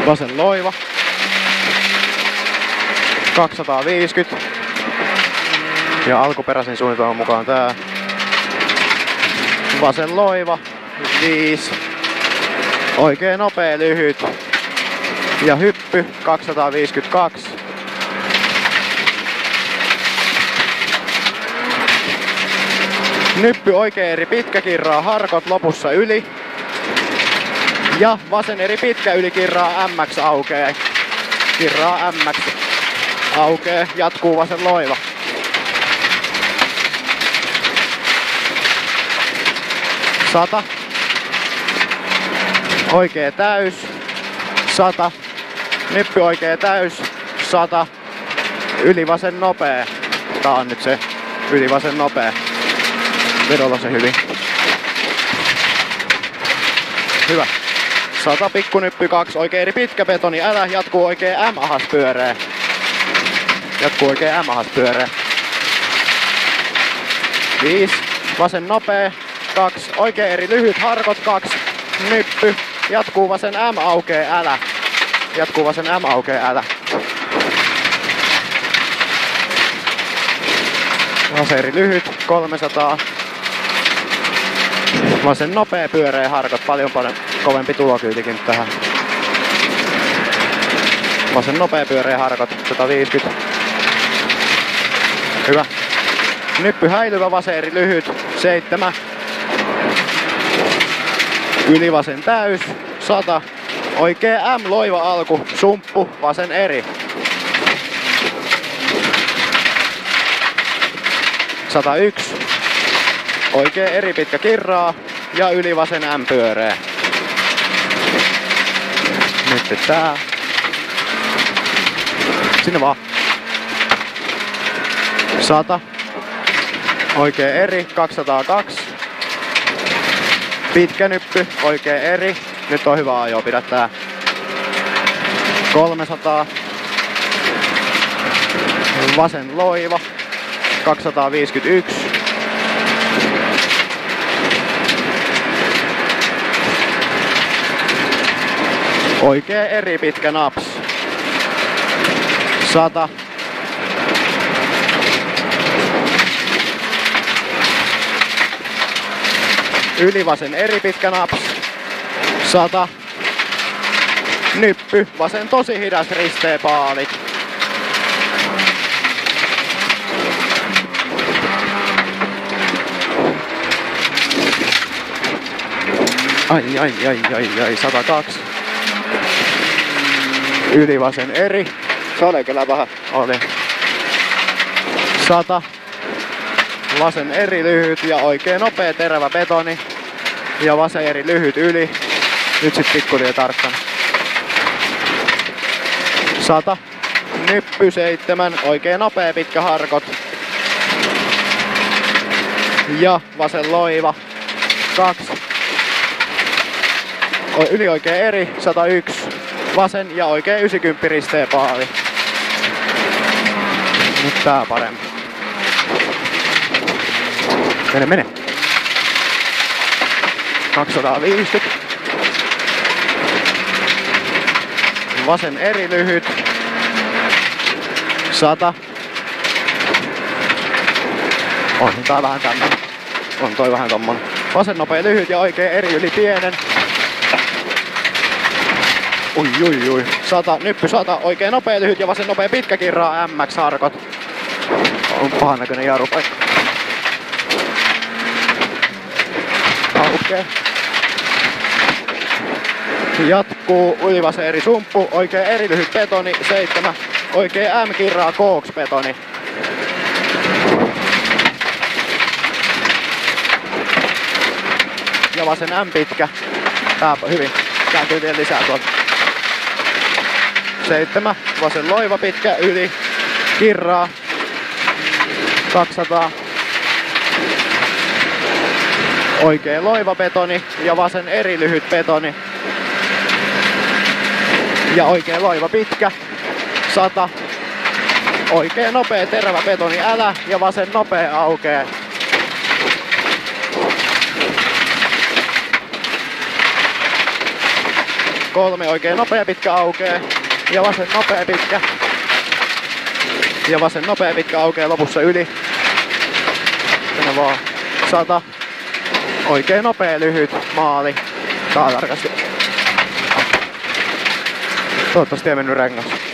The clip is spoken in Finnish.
Vasen loiva. 250. Ja alkuperäisen suunnitelman mukaan tää. Vasen loiva. 5. Oikee nopea lyhyt. Ja hyppy 252. Nyppy oikea eri pitkä kirraa harkot lopussa yli. Ja vasen eri pitkä yli kirraa MX aukee. Kirraa MX aukee. Jatkuu vasen loiva. Sata. Oikea täys. 100. Nyppy oikea täys. 100. Yli vasen nopea. Tää on nyt se yli vasen nopea. Vedolla se hyvin. Hyvä. 100 pikkunyppy 2. Oikea eri pitkä betoni. Älä. Jatkuu oikea M ahas pyöreä. Jatkuu oikea M ahas pyöreä. 5. Vasen nopea. 2. Oikea eri lyhyt harkot 2. Nyppy. Jatkuu vasen M aukee älä. Jatkuu vasen M aukee älä. Vasen eri lyhyt 300. Vasen nopea pyöreä harkot. Paljon kovempi tulokyytikin tähän. Vasen nopea pyöreä harkot 150. Hyvä. Nyppy häilyvä vasen eri lyhyt 7. Yli vasen täys 100. Oikea M loiva alku. Sumppu vasen eri. 101. Oikea eri pitkä kirraa. Ja yli vasen M pyöreä. Nyt tää. Sinne vaan. 100. Oikea eri 202. Pitkä nyppy, oikea eri. Nyt on hyvä ajo, pidä tää. 300. Vasen loiva. 251. Oikea eri pitkä naps. 100. Yli vasen eri pitkä naps. 100. Nyppy. Vasen tosi hidas ristee paalit. Ai. 102. Yli vasen eri. Se oli kyllä vähän. Oli. 100. Vasen eri lyhyt ja oikein nopea terävä betoni. Ja vasen eri lyhyt yli. Nyt sit pikkutie tarkkana. 100. Nyppy 7. Oikein nopea pitkä harkot. Ja vasen loiva. 2. Yli oikein eri. 101. Vasen ja oikein 90 ristee paali. Nyt tää parempi. Mene. 250. Vasen eri lyhyt. 100. On tää vähän tämmönen. On toi vähän tommonen. Vasen nopea lyhyt ja oikein eri yli pienen. Ui. 100. Nyppy 100. Oikein nopea lyhyt ja vasen nopea pitkä kirraa MX harkot. On pahan näköinen jarrupaikka. Aukee. Jatkuu yli vasen eri sumppu. Oikein eri lyhyt betoni. 7. Oikein M kirraa kooks betoni. Ja vasen M pitkä. Tää hyvin. Kääntyy vielä lisää tuolta. 7. Vasen loiva pitkä yli. Kirraa. 200. Oikein loiva betoni ja vasen eri lyhyt betoni. Ja oikein loiva pitkä. 100. Oikein nopea terävä betoni älä ja vasen nopea aukee. 3 oikein nopea pitkä aukee. Ja vasen nopea pitkä. Ja vasen nopea pitkä aukee lopussa yli. Tänne vaan 100. Oikein nopea lyhyt maali. Tää tarkasti. Toivottavasti ei mennyt rengas.